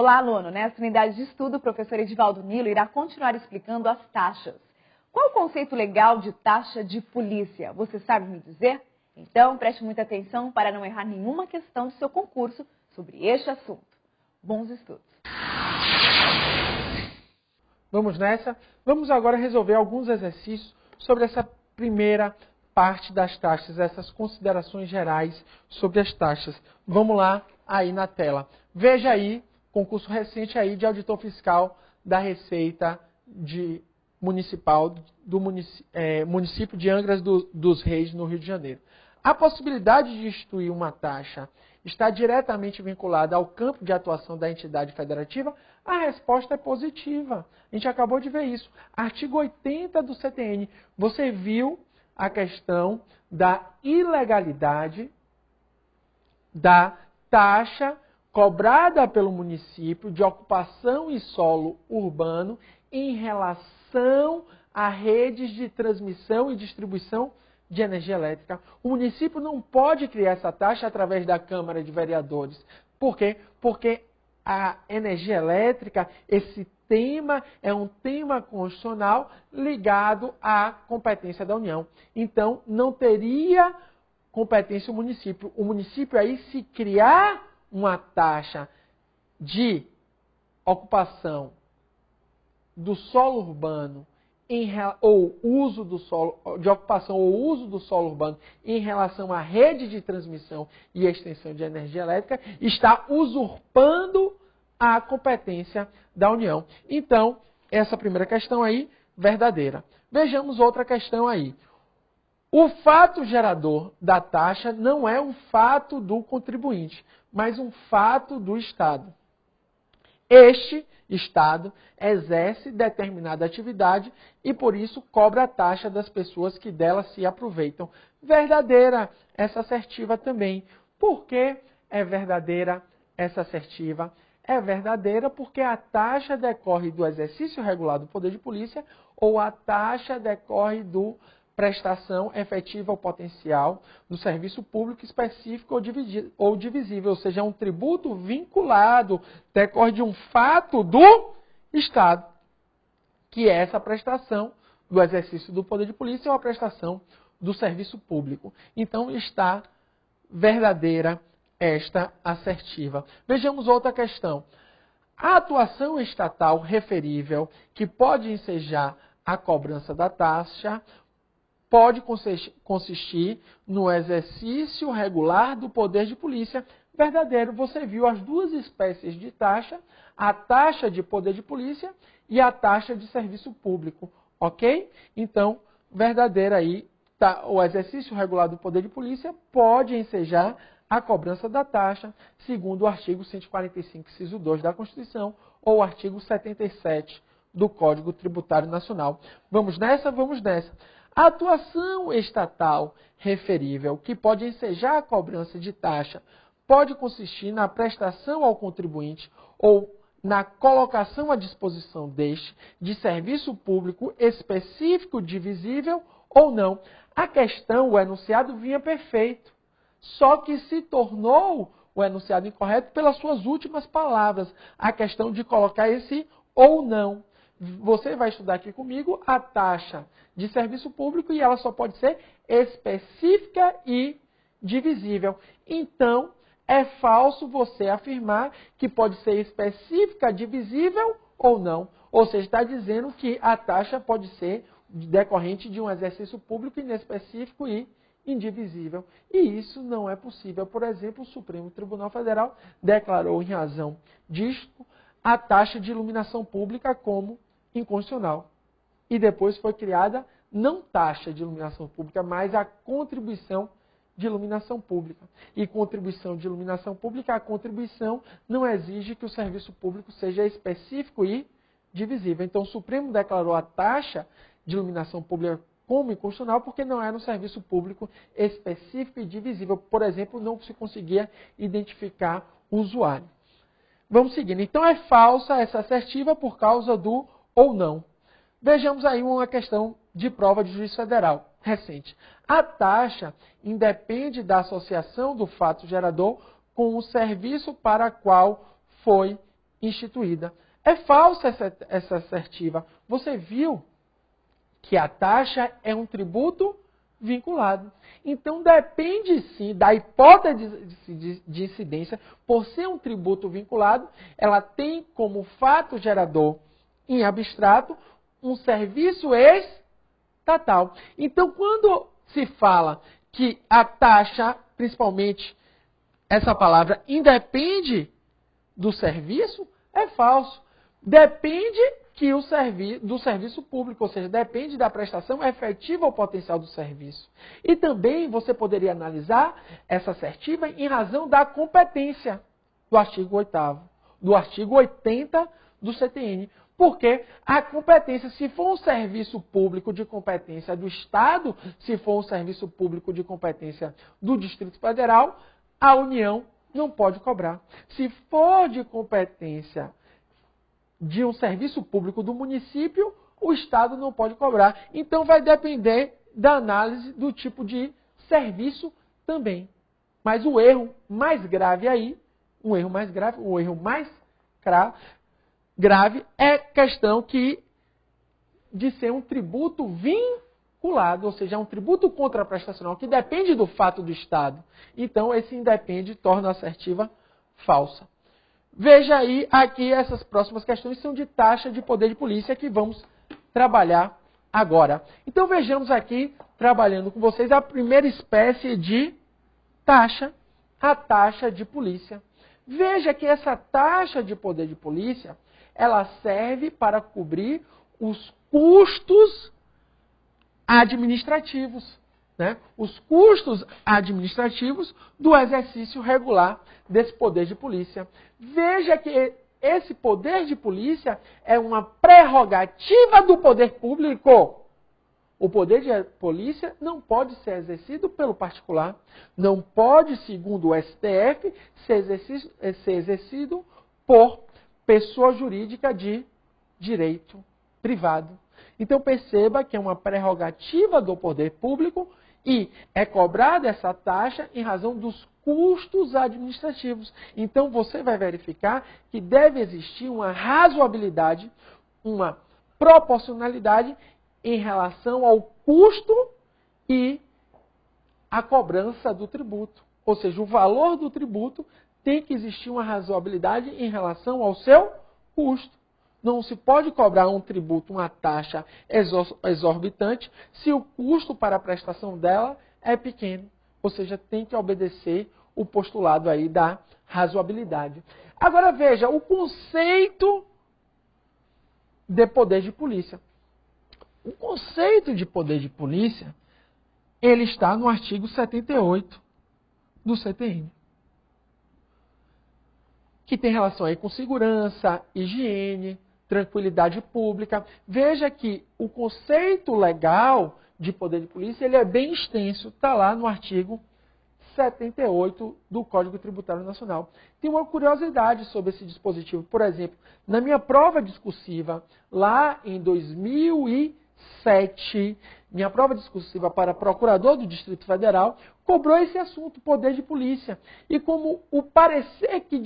Olá, aluno! Nesta unidade de estudo, o professor Edivaldo Nilo irá continuar explicando as taxas. Qual o conceito legal de taxa de polícia? Você sabe me dizer? Então, preste muita atenção para não errar nenhuma questão do seu concurso sobre este assunto. Bons estudos! Vamos nessa? Vamos agora resolver alguns exercícios sobre essa primeira parte das taxas, essas considerações gerais sobre as taxas. Vamos lá, aí na tela. Veja aí, concurso recente aí de auditor fiscal da Receita Municipal do município de Angra dos Reis, no Rio de Janeiro. A possibilidade de instituir uma taxa está diretamente vinculada ao campo de atuação da entidade federativa? A resposta é positiva. A gente acabou de ver isso. Artigo 80 do CTN. Você viu a questão da ilegalidade da taxa cobrada pelo município de ocupação em solo urbano em relação a redes de transmissão e distribuição de energia elétrica. O município não pode criar essa taxa através da Câmara de Vereadores. Por quê? Porque a energia elétrica, esse tema é um tema constitucional ligado à competência da União. Então, não teria competência o município. O município aí, se criar uma taxa de ocupação do solo urbano ou uso do solo, de ocupação ou uso do solo urbano em relação à rede de transmissão e extensão de energia elétrica, está usurpando a competência da União. Então, essa primeira questão aí, verdadeira. Vejamos outra questão aí. O fato gerador da taxa não é um fato do contribuinte, mas um fato do Estado. Este Estado exerce determinada atividade e, por isso, cobra a taxa das pessoas que dela se aproveitam. Verdadeira essa assertiva também. Por que é verdadeira essa assertiva? É verdadeira porque a taxa decorre do exercício regular do poder de polícia ou a taxa decorre do prestação efetiva ou potencial do serviço público específico ou divisível, ou seja, é um tributo vinculado, decorre de um fato do Estado, que é essa prestação do exercício do poder de polícia ou a prestação do serviço público. Então, está verdadeira esta assertiva. Vejamos outra questão. A atuação estatal referível, que pode ensejar a cobrança da taxa, pode consistir no exercício regular do poder de polícia. Verdadeiro, você viu as duas espécies de taxa, a taxa de poder de polícia e a taxa de serviço público, ok? Então, verdadeiro aí, o exercício regular do poder de polícia pode ensejar a cobrança da taxa, segundo o artigo 145, inciso 2 da Constituição, ou o artigo 77 do Código Tributário Nacional. Vamos nessa? Vamos nessa. A atuação estatal referível, que pode ensejar a cobrança de taxa, pode consistir na prestação ao contribuinte ou na colocação à disposição deste de serviço público específico divisível ou não. A questão, o enunciado vinha perfeito, só que se tornou o enunciado incorreto pelas suas últimas palavras, a questão de colocar esse ou não. Você vai estudar aqui comigo a taxa de serviço público e ela só pode ser específica e divisível. Então, é falso você afirmar que pode ser específica, divisível ou não. Ou seja, está dizendo que a taxa pode ser decorrente de um exercício público inespecífico e indivisível. E isso não é possível. Por exemplo, o Supremo Tribunal Federal declarou, em razão disto, a taxa de iluminação pública como inconstitucional. E depois foi criada não taxa de iluminação pública, mas a contribuição de iluminação pública. E contribuição de iluminação pública, a contribuição não exige que o serviço público seja específico e divisível. Então, o Supremo declarou a taxa de iluminação pública como inconstitucional porque não era um serviço público específico e divisível. Por exemplo, não se conseguia identificar o usuário. Vamos seguindo. Então, é falsa essa assertiva por causa do ou não. Vejamos aí uma questão de prova de juiz federal recente. A taxa independe da associação do fato gerador com o serviço para qual foi instituída. É falsa essa assertiva. Você viu que a taxa é um tributo vinculado. Então, depende sim da hipótese de incidência. Por ser um tributo vinculado, ela tem como fato gerador em abstrato um serviço estatal. Então, quando se fala que a taxa, principalmente essa palavra, independe do serviço, é falso. Depende do serviço público, ou seja, depende da prestação efetiva ou potencial do serviço. E também você poderia analisar essa assertiva em razão da competência do artigo 8º, do artigo 80 do CTN. Porque a competência, se for um serviço público de competência do Estado, se for um serviço público de competência do Distrito Federal, a União não pode cobrar. Se for de competência de um serviço público do município, o Estado não pode cobrar. Então, vai depender da análise do tipo de serviço também. Mas o erro mais grave aí, o erro mais grave é questão de ser um tributo vinculado, ou seja, um tributo contraprestacional que depende do fato do Estado. Então, esse independe torna a assertiva falsa. Veja aí, aqui essas próximas questões são de taxa de poder de polícia que vamos trabalhar agora. Então vejamos aqui, trabalhando com vocês, a primeira espécie de taxa, a taxa de polícia. Veja que essa taxa de poder de polícia, ela serve para cobrir os custos administrativos. Né? Os custos administrativos do exercício regular desse poder de polícia. Veja que esse poder de polícia é uma prerrogativa do poder público. O poder de polícia não pode ser exercido pelo particular. Não pode, segundo o STF, ser exercido por pessoa jurídica de direito privado. Então perceba que é uma prerrogativa do poder público e é cobrada essa taxa em razão dos custos administrativos. Então você vai verificar que deve existir uma razoabilidade, uma proporcionalidade em relação ao custo e a cobrança do tributo. Ou seja, o valor do tributo tem que existir uma razoabilidade em relação ao seu custo. Não se pode cobrar um tributo, uma taxa exorbitante, se o custo para a prestação dela é pequeno. Ou seja, tem que obedecer o postulado aí da razoabilidade. Agora veja, o conceito de poder de polícia. O conceito de poder de polícia, ele está no artigo 78 do CTN. Que tem relação aí com segurança, higiene, tranquilidade pública. Veja que o conceito legal de poder de polícia ele é bem extenso, está lá no artigo 78 do Código Tributário Nacional. Tem uma curiosidade sobre esse dispositivo. Por exemplo, na minha prova discursiva, lá em 2007, minha prova discursiva para procurador do Distrito Federal, cobrou esse assunto, poder de polícia. E como o parecer que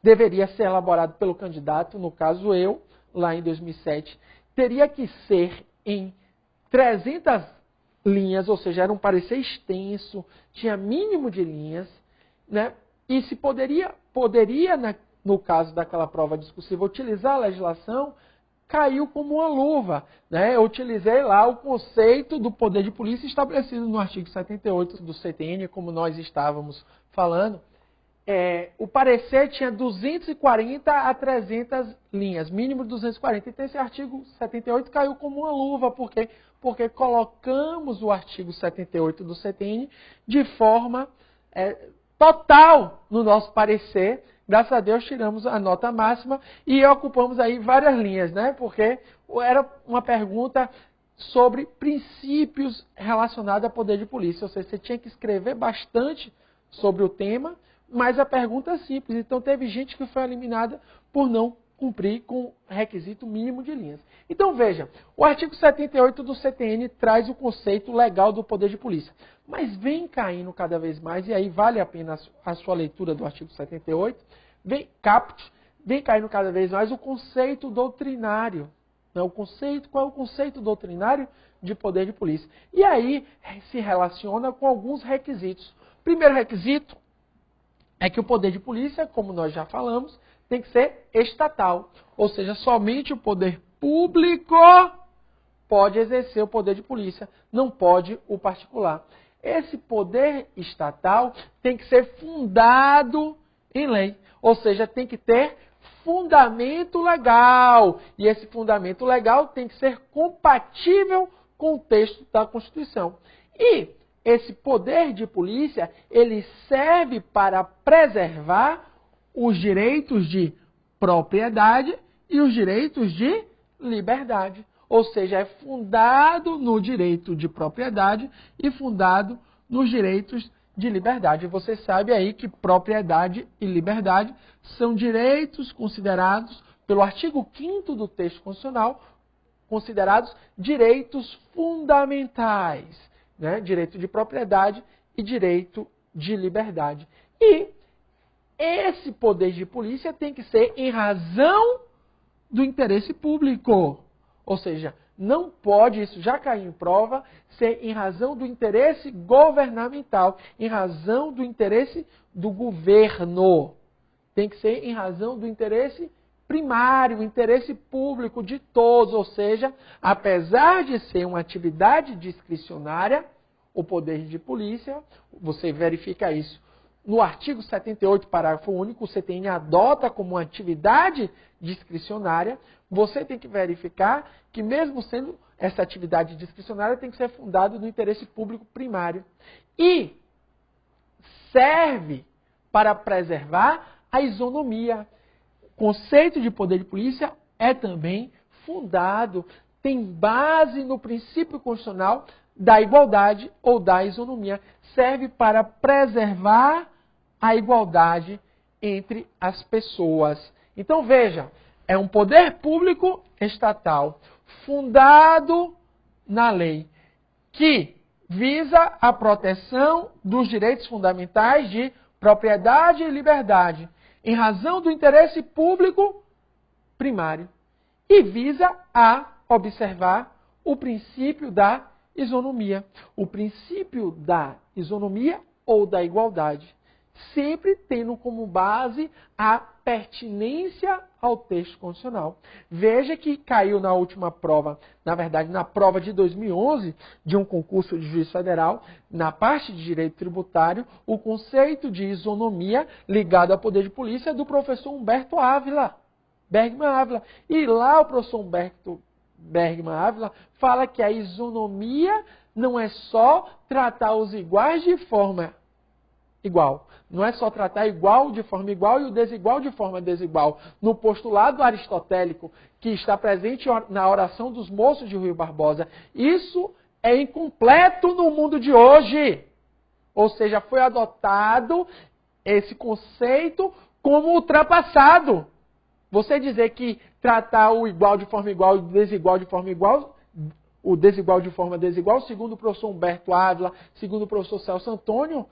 deveria ser elaborado pelo candidato, no caso eu, lá em 2007, teria que ser em 300 linhas, ou seja, era um parecer extenso, tinha mínimo de linhas, né? E se poderia no caso daquela prova discursiva, utilizar a legislação, caiu como uma luva. Né? Eu utilizei lá o conceito do poder de polícia estabelecido no artigo 78 do CTN, como nós estávamos falando. O parecer tinha 240 a 300 linhas, mínimo 240. Então, esse artigo 78 caiu como uma luva. Por quê? Porque colocamos o artigo 78 do CTN de forma total no nosso parecer. Graças a Deus, tiramos a nota máxima e ocupamos aí várias linhas, né? Porque era uma pergunta sobre princípios relacionados a poder de polícia. Ou seja, você tinha que escrever bastante sobre o tema, mas a pergunta é simples. Então, teve gente que foi eliminada por não cumprir com o requisito mínimo de linhas. Então, veja, o artigo 78 do CTN traz o conceito legal do poder de polícia. Mas vem caindo cada vez mais, e aí vale a pena a sua leitura do artigo 78, vem caput, vem caindo cada vez mais o conceito doutrinário. Qual é o conceito doutrinário de poder de polícia? E aí se relaciona com alguns requisitos. Primeiro requisito é que o poder de polícia, como nós já falamos, tem que ser estatal. Ou seja, somente o poder público pode exercer o poder de polícia, não pode o particular. Esse poder estatal tem que ser fundado em lei. Ou seja, tem que ter fundamento legal. E esse fundamento legal tem que ser compatível com o texto da Constituição. E esse poder de polícia, ele serve para preservar os direitos de propriedade e os direitos de liberdade. Ou seja, é fundado no direito de propriedade e fundado nos direitos de liberdade. Você sabe aí que propriedade e liberdade são direitos considerados, pelo artigo 5º do texto constitucional, considerados direitos fundamentais, né? Direito de propriedade e direito de liberdade. E esse poder de polícia tem que ser em razão do interesse público. Ou seja, não pode, isso já caiu em prova, ser em razão do interesse governamental, em razão do interesse do governo. Tem que ser em razão do interesse primário, o interesse público de todos. Ou seja, apesar de ser uma atividade discricionária, o poder de polícia, você verifica isso no artigo 78, parágrafo único, o CTN adota como uma atividade discricionária, você tem que verificar que mesmo sendo essa atividade discricionária, tem que ser fundada no interesse público primário. E serve para preservar a isonomia. O conceito de poder de polícia é também fundado, tem base no princípio constitucional da igualdade ou da isonomia. Serve para preservar a igualdade entre as pessoas. Então veja, é um poder público estatal fundado na lei que visa a proteção dos direitos fundamentais de propriedade e liberdade em razão do interesse público primário e visa a observar o princípio da isonomia. O princípio da isonomia ou da igualdade, sempre tendo como base a pertinência ao texto constitucional. Veja que caiu na última prova, na verdade, na prova de 2011, de um concurso de juiz federal, na parte de direito tributário, o conceito de isonomia ligado ao poder de polícia é do professor Humberto Bergman Ávila. E lá o professor Humberto Bergman Ávila fala que a isonomia não é só tratar os iguais de forma igual. Não é só tratar igual de forma igual e o desigual de forma desigual. No postulado aristotélico que está presente na oração dos moços de Rui Barbosa, isso é incompleto no mundo de hoje. Ou seja, foi adotado esse conceito como ultrapassado. Você dizer que tratar o igual de forma igual e o desigual de forma igual, o desigual de forma desigual, segundo o professor Humberto Ávila, segundo o professor Celso Antônio,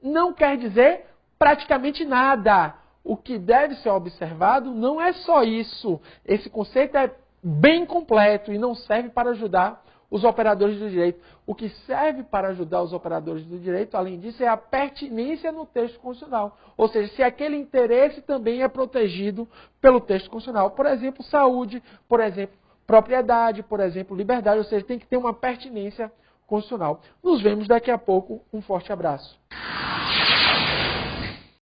não quer dizer praticamente nada. O que deve ser observado não é só isso. Esse conceito é bem completo e não serve para ajudar os operadores do direito. O que serve para ajudar os operadores do direito, além disso, é a pertinência no texto constitucional. Ou seja, se aquele interesse também é protegido pelo texto constitucional. Por exemplo, saúde, por exemplo, propriedade, por exemplo, liberdade. Ou seja, tem que ter uma pertinência constitucional. Nos vemos daqui a pouco. Um forte abraço.